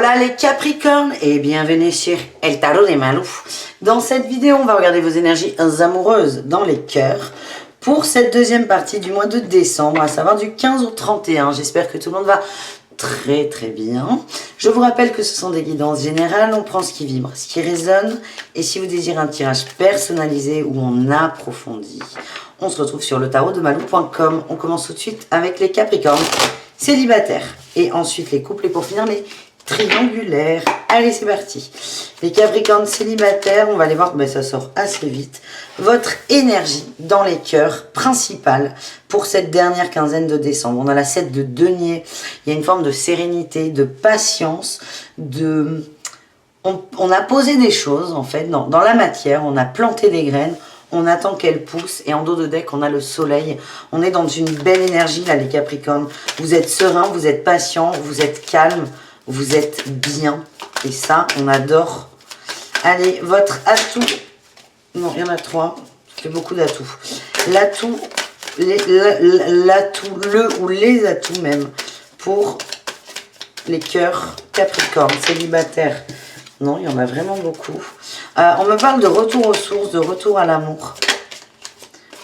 Hola les Capricornes et bienvenue sur El Tarot des Malou. Dans cette vidéo, on va regarder vos énergies amoureuses dans les cœurs pour cette deuxième partie du mois de décembre, à savoir du 15 au 31. J'espère que tout le monde va très bien. Je vous rappelle que ce sont des guidances générales, on prend ce qui vibre, ce qui résonne, et si vous désirez un tirage personnalisé où on approfondit, on se retrouve sur le tarot de malou.com. On commence tout de suite avec les Capricornes célibataires et ensuite les couples et pour finir les triangulaires. Allez, c'est parti. Les Capricornes célibataires, on va les voir, mais ça sort assez vite. Votre énergie dans les cœurs principale pour cette dernière quinzaine de décembre. On a la 7 de denier. Il y a une forme de sérénité, de patience, on a posé des choses, en fait, dans la matière. On a planté des graines. On attend qu'elles poussent et en dos de deck, on a le soleil. On est dans une belle énergie, là, les Capricornes. Vous êtes serein, vous êtes patient, vous êtes calme. Vous êtes bien. Et ça, on adore. Allez, votre atout. Non, il y en a 3. Ça fait beaucoup d'atouts. L'atout, l'atout, le ou les atouts même, pour les cœurs Capricorne, célibataires. Non, il y en a vraiment beaucoup. On me parle de retour aux sources, de retour à l'amour.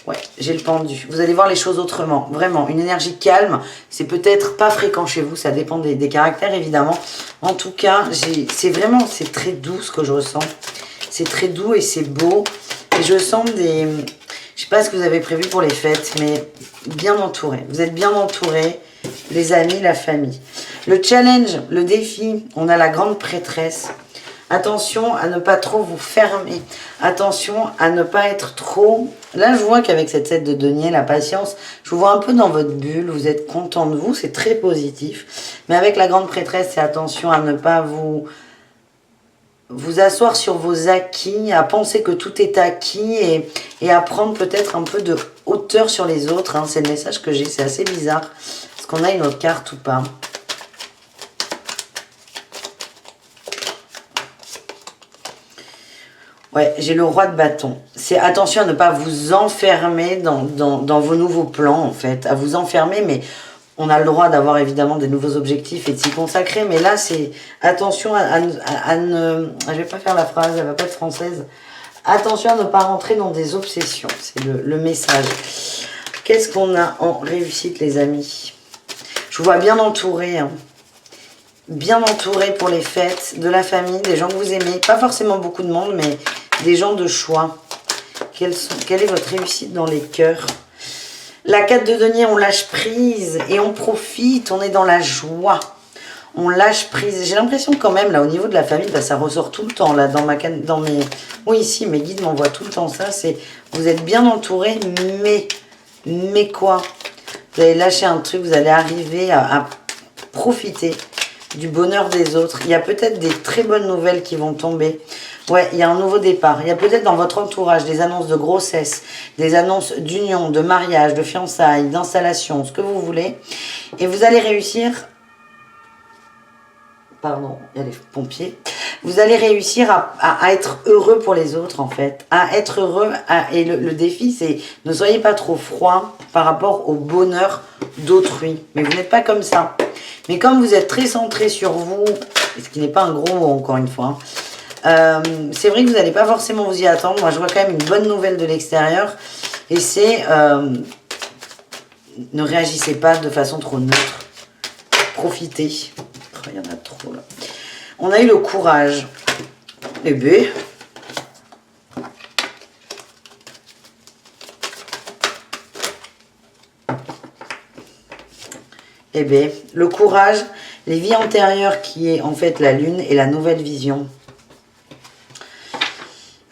Ouais, j'ai le pendu. Vous allez voir les choses autrement. Vraiment, une énergie calme. C'est peut-être pas fréquent chez vous. Ça dépend des caractères, évidemment. En tout cas, c'est très doux ce que je ressens. C'est très doux et c'est beau. Et je sens des... Je sais pas ce que vous avez prévu pour les fêtes, mais bien entouré. Vous êtes bien entouré. Les amis, la famille. Le challenge, le défi, on a la grande prêtresse. Attention à ne pas trop vous fermer. Attention à ne pas être trop... Là, je vois qu'avec cette 7 de denier, la patience, je vous vois un peu dans votre bulle. Vous êtes content de vous, c'est très positif. Mais avec la grande prêtresse, c'est attention à ne pas vous asseoir sur vos acquis, à penser que tout est acquis et à prendre peut-être un peu de hauteur sur les autres. Hein. C'est le message que j'ai, c'est assez bizarre. Est-ce qu'on a une autre carte ou pas ? Ouais, j'ai le roi de bâton. C'est attention à ne pas vous enfermer dans vos nouveaux plans, en fait. À vous enfermer, mais on a le droit d'avoir évidemment des nouveaux objectifs et de s'y consacrer. Mais là, c'est attention à ne... Je vais pas faire la phrase, elle va pas être française. Attention à ne pas rentrer dans des obsessions. C'est le message. Qu'est-ce qu'on a en réussite, les amis? Je vous vois bien entouré, hein. Bien entouré pour les fêtes, de la famille, des gens que vous aimez. Pas forcément beaucoup de monde, mais des gens de choix. Quelle est votre réussite dans les cœurs? La 4 de denier, on lâche prise et on profite, on est dans la joie. On lâche prise. J'ai l'impression quand même, là, au niveau de la famille, bah, ça ressort tout le temps, là, Oui, ici, mes guides m'envoient tout le temps ça. C'est, vous êtes bien entouré, mais quoi? Vous allez lâcher un truc, vous allez arriver à profiter du bonheur des autres. Il y a peut-être des très bonnes nouvelles qui vont tomber. Ouais, il y a un nouveau départ. Il y a peut-être dans votre entourage des annonces de grossesse, des annonces d'union, de mariage, de fiançailles, d'installation, ce que vous voulez. Et vous allez réussir... Pardon, il y a les pompiers. Vous allez réussir à être heureux pour les autres, en fait. À être heureux. Et le défi, c'est ne soyez pas trop froid par rapport au bonheur d'autrui. Mais vous n'êtes pas comme ça. Mais comme vous êtes très centré sur vous, ce qui n'est pas un gros mot encore une fois, c'est vrai que vous n'allez pas forcément vous y attendre. Moi, je vois quand même une bonne nouvelle de l'extérieur. Et c'est... ne réagissez pas de façon trop neutre. Profitez. Oh, il y en a trop, là. On a eu le courage. Eh bien... Eh bien, le courage, les vies antérieures qui est en fait la lune et la nouvelle vision.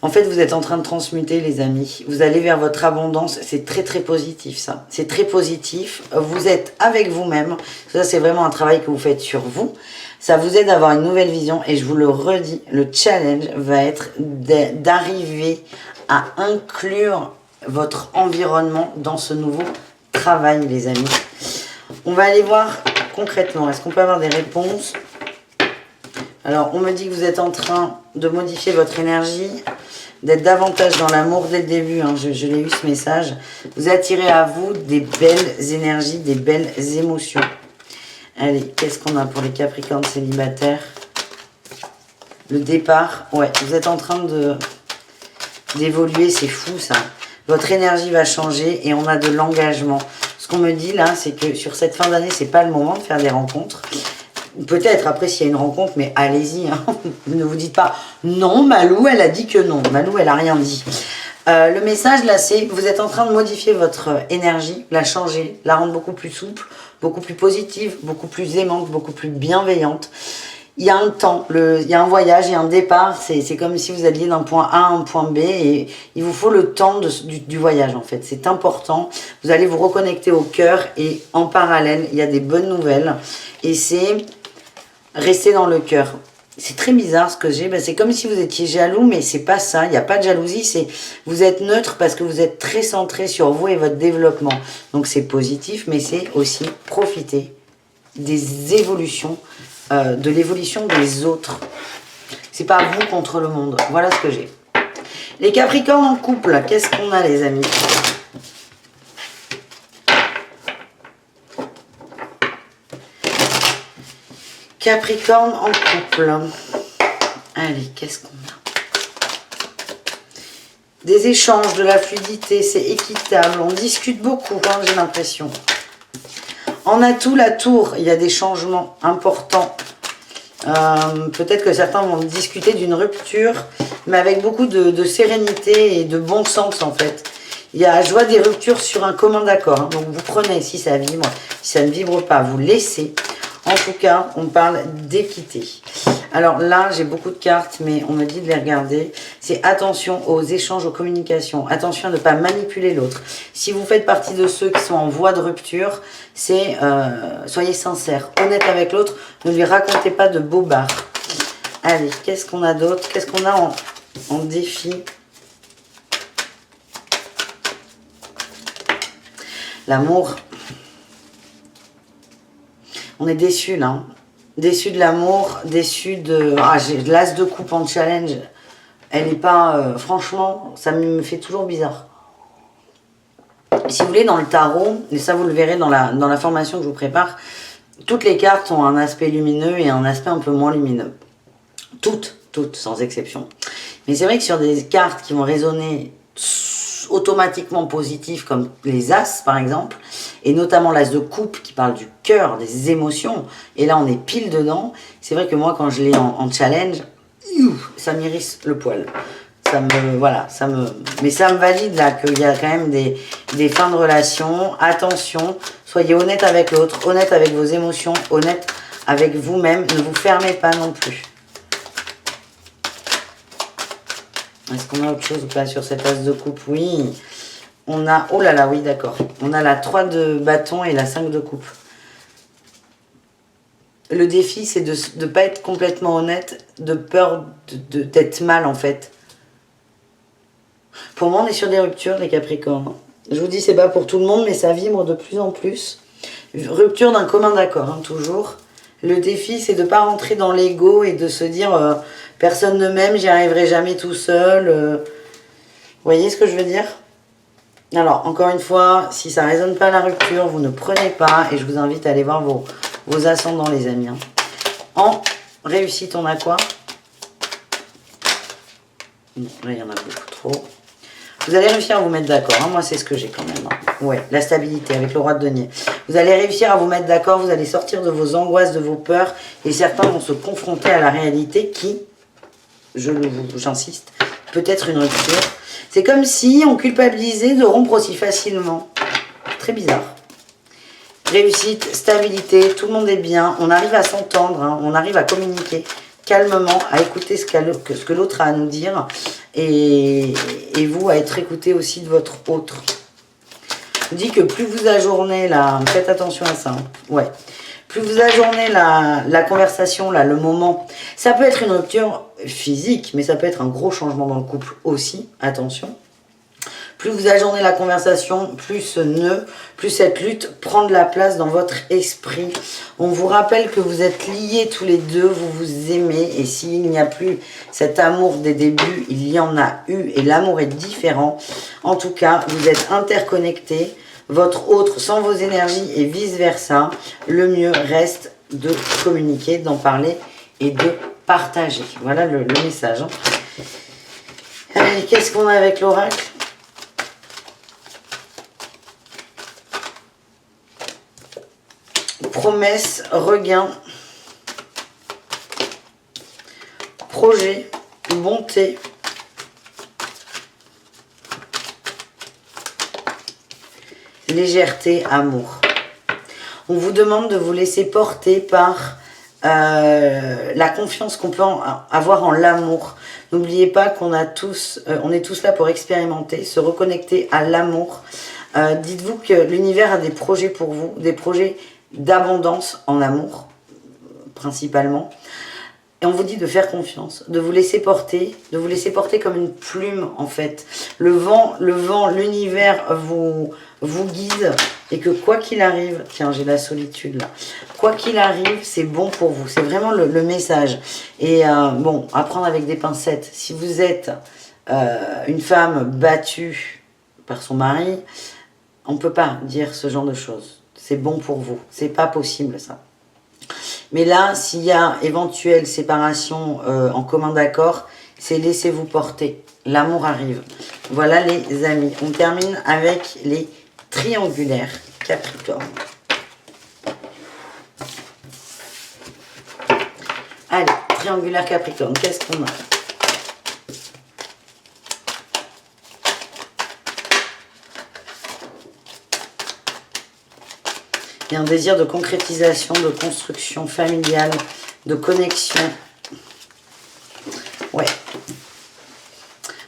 En fait, vous êtes en train de transmuter, les amis. Vous allez vers votre abondance. C'est très positif, ça. C'est très positif. Vous êtes avec vous-même. Ça, c'est vraiment un travail que vous faites sur vous. Ça vous aide à avoir une nouvelle vision. Et je vous le redis, le challenge va être d'arriver à inclure votre environnement dans ce nouveau travail, les amis. On va aller voir concrètement. Est-ce qu'on peut avoir des réponses? Alors, on me dit que vous êtes en train de modifier votre énergie, d'être davantage dans l'amour dès le début. Hein, je l'ai eu ce message. Vous attirez à vous des belles énergies, des belles émotions. Allez, qu'est-ce qu'on a pour les Capricornes célibataires? Le départ, ouais, vous êtes en train d'évoluer, c'est fou ça. Votre énergie va changer et on a de l'engagement. Ce qu'on me dit là, c'est que sur cette fin d'année, c'est pas le moment de faire des rencontres. Peut-être après s'il y a une rencontre, mais allez-y. Hein. Ne vous dites pas non, Malou, elle a dit que non. Malou, elle a rien dit. Le message là, c'est vous êtes en train de modifier votre énergie, la changer, la rendre beaucoup plus souple, beaucoup plus positive, beaucoup plus aimante, beaucoup plus bienveillante. Il y a un temps, il y a un voyage, il y a un départ, c'est comme si vous alliez d'un point A à un point B et il vous faut le temps du voyage en fait. C'est important, vous allez vous reconnecter au cœur et en parallèle, il y a des bonnes nouvelles et c'est rester dans le cœur. C'est très bizarre ce que j'ai, c'est comme si vous étiez jaloux, mais c'est pas ça, il n'y a pas de jalousie, c'est vous êtes neutre parce que vous êtes très centré sur vous et votre développement. Donc c'est positif, mais c'est aussi profiter des évolutions, de l'évolution des autres. C'est pas vous contre le monde, voilà ce que j'ai. Les Capricornes en couple, qu'est-ce qu'on a les amis ? Capricorne en couple. Allez, qu'est-ce qu'on a? Des échanges, de la fluidité, c'est équitable. On discute beaucoup, hein, j'ai l'impression. En atout, la tour, il y a des changements importants. Peut-être que certains vont discuter d'une rupture, mais avec beaucoup de sérénité et de bon sens, en fait. Il y a, je vois des ruptures sur un commun d'accord. Hein. Donc, vous prenez, si ça vibre, si ça ne vibre pas, vous laissez. En tout cas, on parle d'équité. Alors là, j'ai beaucoup de cartes, mais on me dit de les regarder. C'est attention aux échanges, aux communications. Attention à ne pas manipuler l'autre. Si vous faites partie de ceux qui sont en voie de rupture, c'est soyez sincères, honnête avec l'autre. Ne lui racontez pas de bobards. Allez, qu'est-ce qu'on a d'autre? Qu'est-ce qu'on a en défi? L'amour. On est déçus là. Hein. Déçus de l'amour, déçus de... Ah, j'ai l'as de coupe en challenge. Elle n'est pas... franchement, ça me fait toujours bizarre. Si vous voulez, dans le tarot, et ça vous le verrez dans la formation que je vous prépare, toutes les cartes ont un aspect lumineux et un aspect un peu moins lumineux. Toutes, sans exception. Mais c'est vrai que sur des cartes qui vont résonner automatiquement positif comme les As par exemple, et notamment l'As de coupe qui parle du cœur, des émotions, et là on est pile dedans, c'est vrai que moi quand je l'ai en challenge, ça m'irrisse le poil. Ça me, voilà, mais ça me valide là qu'il y a quand même des fins de relation. Attention, soyez honnête avec l'autre, honnête avec vos émotions, honnête avec vous-même, ne vous fermez pas non plus. Est-ce qu'on a autre chose ou pas sur cette as de coupe? Oui. On a... Oh là là, oui, d'accord. On a la 3 de bâton et la 5 de coupe. Le défi, c'est de ne pas être complètement honnête, de peur d'être mal, en fait. Pour moi, on est sur des ruptures, les Capricornes. Je vous dis, c'est pas pour tout le monde, mais ça vibre de plus en plus. Rupture d'un commun d'accord, hein, toujours. Le défi, c'est de ne pas rentrer dans l'ego et de se dire... personne ne m'aime, j'y arriverai jamais tout seul. Vous voyez ce que je veux dire? Alors, encore une fois, si ça ne résonne pas la rupture, vous ne prenez pas. Et je vous invite à aller voir vos ascendants, les amis. Hein. En réussite, on a quoi? Non, là, il y en a beaucoup trop. Vous allez réussir à vous mettre d'accord. Hein. Moi, c'est ce que j'ai quand même. Hein. Ouais, la stabilité avec le roi de denier. Vous allez réussir à vous mettre d'accord. Vous allez sortir de vos angoisses, de vos peurs. Et certains vont se confronter à la réalité qui... j'insiste, peut-être une rupture. C'est comme si on culpabilisait de rompre aussi facilement. Très bizarre. Réussite, stabilité, tout le monde est bien. On arrive à s'entendre, hein, on arrive à communiquer calmement, à écouter ce que l'autre a à nous dire. Et vous, à être écouté aussi de votre autre. Je vous dis que plus vous ajournez là, faites attention à ça. Hein. Ouais. Plus vous ajournez la conversation, là, le moment, ça peut être une rupture physique, mais ça peut être un gros changement dans le couple aussi, attention. Plus vous ajournez la conversation, plus ce nœud, plus cette lutte prend de la place dans votre esprit. On vous rappelle que vous êtes liés tous les deux, vous vous aimez, et s'il n'y a plus cet amour des débuts, il y en a eu, et l'amour est différent. En tout cas, vous êtes interconnectés. Votre autre sans vos énergies et vice versa, le mieux reste de communiquer, d'en parler et de partager. Voilà le message. Hein. Allez, qu'est-ce qu'on a avec l'oracle? Promesse, regain, projet, bonté, légèreté, amour. On vous demande de vous laisser porter par la confiance qu'on peut avoir en l'amour. N'oubliez pas qu'on a tous, on est tous là pour expérimenter, se reconnecter à l'amour. Dites-vous que l'univers a des projets pour vous, des projets d'abondance en amour, principalement. Et on vous dit de faire confiance, de vous laisser porter comme une plume en fait. Le vent, l'univers vous guide et que quoi qu'il arrive, tiens j'ai la solitude là, quoi qu'il arrive c'est bon pour vous, c'est vraiment le message. Et bon, à prendre avec des pincettes, si vous êtes une femme battue par son mari, on ne peut pas dire ce genre de choses, c'est bon pour vous, c'est pas possible ça. Mais là, s'il y a éventuelle séparation en commun d'accord, c'est laissez-vous porter. L'amour arrive. Voilà les amis. On termine avec les triangulaires Capricorne. Allez, triangulaire Capricorne, qu'est-ce qu'on a? Il y a un désir de concrétisation, de construction familiale, de connexion. Ouais.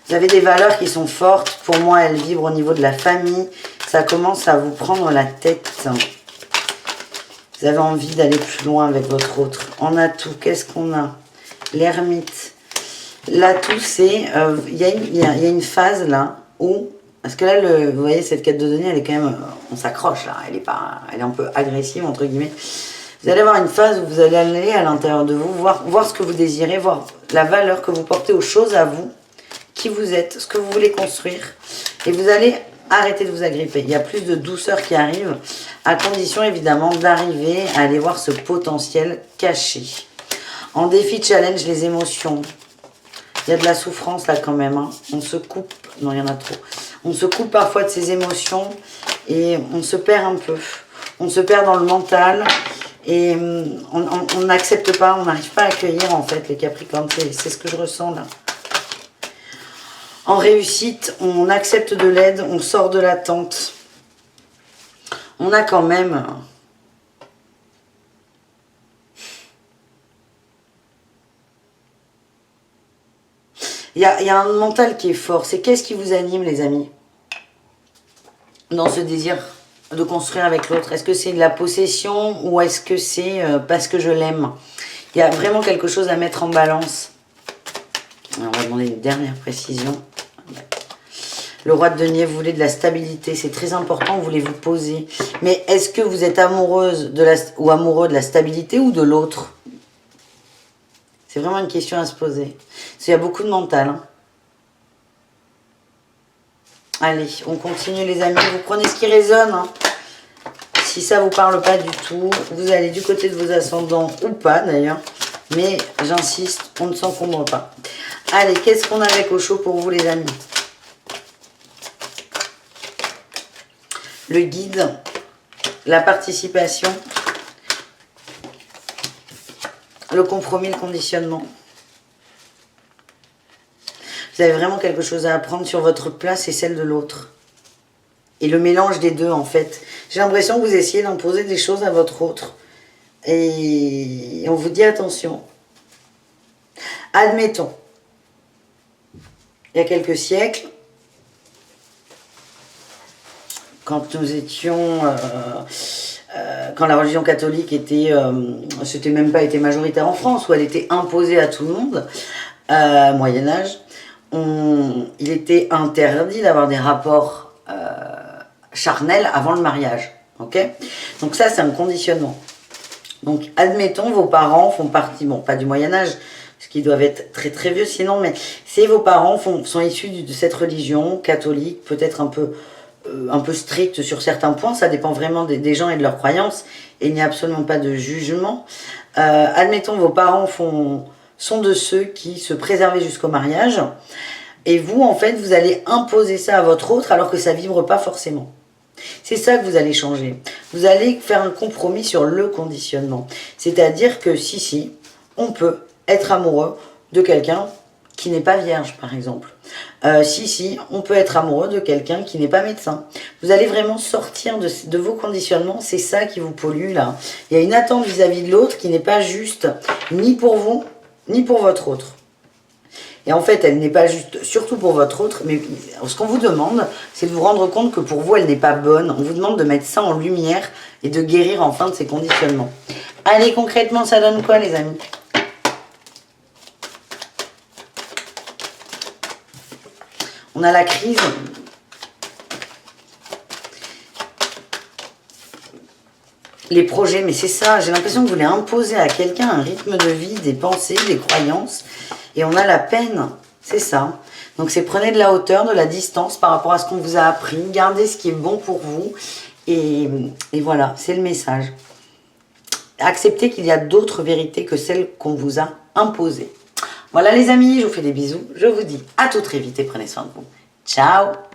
Vous avez des valeurs qui sont fortes. Pour moi, elles vibrent au niveau de la famille. Ça commence à vous prendre la tête. Vous avez envie d'aller plus loin avec votre autre. En atout, qu'est-ce qu'on a? L'ermite. L'atout, c'est... il y a une phase là où... Parce que là, vous voyez, cette quête de données, elle est quand même... On s'accroche là, elle est un peu agressive, entre guillemets. Vous allez avoir une phase où vous allez aller à l'intérieur de vous, voir ce que vous désirez, voir la valeur que vous portez aux choses à vous, qui vous êtes, ce que vous voulez construire. Et vous allez arrêter de vous agripper. Il y a plus de douceur qui arrive, à condition évidemment d'arriver à aller voir ce potentiel caché. En défi, challenge, les émotions. Il y a de la souffrance là quand même. Hein. On se coupe. Non, il y en a trop. On se coupe parfois de ses émotions et on se perd un peu. On se perd dans le mental et on n'accepte pas, on n'arrive pas à accueillir en fait les Capricornes. C'est ce que je ressens là. En réussite, on accepte de l'aide, on sort de l'attente. On a quand même... Il y a un mental qui est fort. C'est qu'est-ce qui vous anime, les amis? Dans ce désir de construire avec l'autre. Est-ce que c'est de la possession ou est-ce que c'est parce que je l'aime? Il y a vraiment quelque chose à mettre en balance. Alors, on va demander une dernière précision. Le roi de denier, vous voulez de la stabilité. C'est très important, vous voulez vous poser. Mais est-ce que vous êtes amoureuse ou amoureux de la stabilité ou de l'autre? C'est vraiment une question à se poser. Parce qu'il y a beaucoup de mental. Hein. Allez, on continue les amis. Vous prenez ce qui résonne. Hein. Si ça ne vous parle pas du tout, vous allez du côté de vos ascendants ou pas d'ailleurs. Mais j'insiste, on ne s'encombre pas. Allez, qu'est-ce qu'on a avec au chaud pour vous les amis? Le guide, la participation. Le compromis, le conditionnement. Vous avez vraiment quelque chose à apprendre sur votre place et celle de l'autre. Et le mélange des deux, en fait. J'ai l'impression que vous essayez d'imposer des choses à votre autre. Et on vous dit attention. Admettons, il y a quelques siècles, quand nous étions... quand la religion catholique était, c'était même pas été majoritaire en France, où elle était imposée à tout le monde, Moyen-Âge, il était interdit d'avoir des rapports charnels avant le mariage. Okay, donc ça, c'est un conditionnement. Donc, admettons, vos parents font partie, bon, pas du Moyen-Âge, parce qu'ils doivent être très très vieux sinon, mais si vos parents sont issus de cette religion catholique, peut-être un peu strict sur certains points, ça dépend vraiment des gens et de leurs croyances, et il n'y a absolument pas de jugement. Admettons, vos parents sont de ceux qui se préservaient jusqu'au mariage. Et vous, en fait, vous allez imposer ça à votre autre alors que ça vibre pas forcément. C'est ça que vous allez changer. Vous allez faire un compromis sur le conditionnement. C'est-à-dire que si, on peut être amoureux de quelqu'un qui n'est pas vierge, par exemple. Si, on peut être amoureux de quelqu'un qui n'est pas médecin. Vous allez vraiment sortir de vos conditionnements. C'est ça qui vous pollue, là. Il y a une attente vis-à-vis de l'autre qui n'est pas juste ni pour vous, ni pour votre autre. Et en fait, elle n'est pas juste, surtout pour votre autre, mais ce qu'on vous demande, c'est de vous rendre compte que pour vous, elle n'est pas bonne. On vous demande de mettre ça en lumière et de guérir enfin de ces conditionnements. Allez, concrètement, ça donne quoi, les amis? On a la crise. Les projets, mais c'est ça, j'ai l'impression que vous voulez imposer à quelqu'un un rythme de vie, des pensées, des croyances. Et on a la peine, c'est ça. Donc c'est prenez de la hauteur, de la distance par rapport à ce qu'on vous a appris. Gardez ce qui est bon pour vous. Et voilà, c'est le message. Acceptez qu'il y a d'autres vérités que celles qu'on vous a imposées. Voilà les amis, je vous fais des bisous. Je vous dis à tout très vite et prenez soin de vous. Ciao!